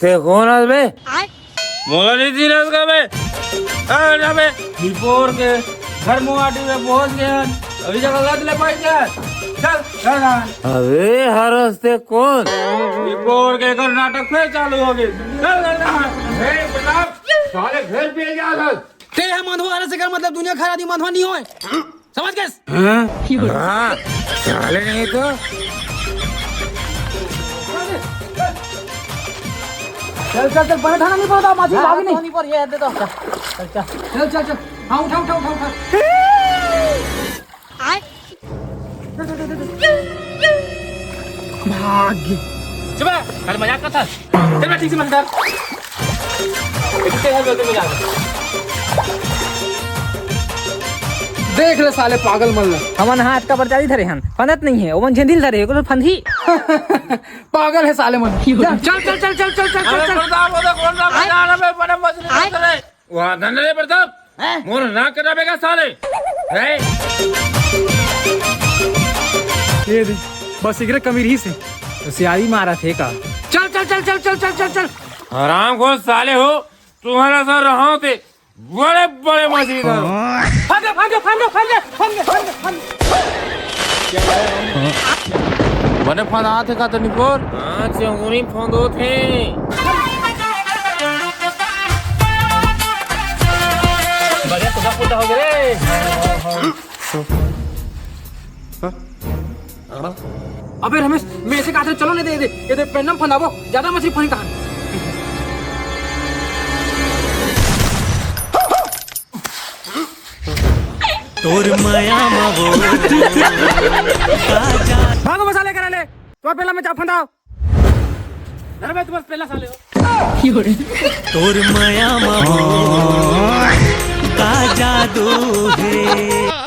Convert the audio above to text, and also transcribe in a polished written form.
ते कौन है बे? मोला नहीं थी ना उसका बे। ना बे दीपोर के घर मुआटी में पहुंच गया। अभी जगह लग ले पाई क्या? चल चल। अबे हर हफ्ते कौन? दीपोर के घर नाटक फिर चालू हो गई। चल प्रताप साले घर पे जा सर। ते है माधवा वाले से कर मतलब दुनिया खरा दी माधवा नहीं होए समझ गए? हाँ साले नहीं तो चल चल चल बने थाना नहीं पड़ता माछी भागी नहीं पर ये दे दो चल चल चल चल चल हां उठा उठा उठा उठा भाग चल अरे मजाक कर था चल ठीक से मत कर कितने है बोलते मजाक देख ले साले पागल मल्ला हमन हाथ का परचारी धरे हन फनत नहीं है ओमन झेंदिल धरे को फंदी पागल है साले मन चल चल चल चल चल चल चल प्रताप वो तो कौन सा बाजार में बड़े मछली करे वहां धंधे प्रताप मोर ना कर बेगा साले है ये दे बस इगरे कमीर ही से तो सियारी मारा थे का चल चल चल चल चल चल चल चल हराम खोर साले हो तुम्हारा सर रहा थे बड़े बड़े मछली धरो फांदे फांदे फांदे फांदे फांदे फांदे बने फंदा थे का तो निकोर हां चंगुनी फंदो थे बढ़िया तो पूरा हो गए अबे रमेश मैं ऐसे कहते चलो नहीं दे ये दे पेनम फंदाबो ज्यादा मछली फंदी कहां तोर माया मावो भागो मसाले करा ले तो पहला मैं चा फंदाओ अरे मैं तुम्हारे पहला साले हो तोर माया मावो का जादू है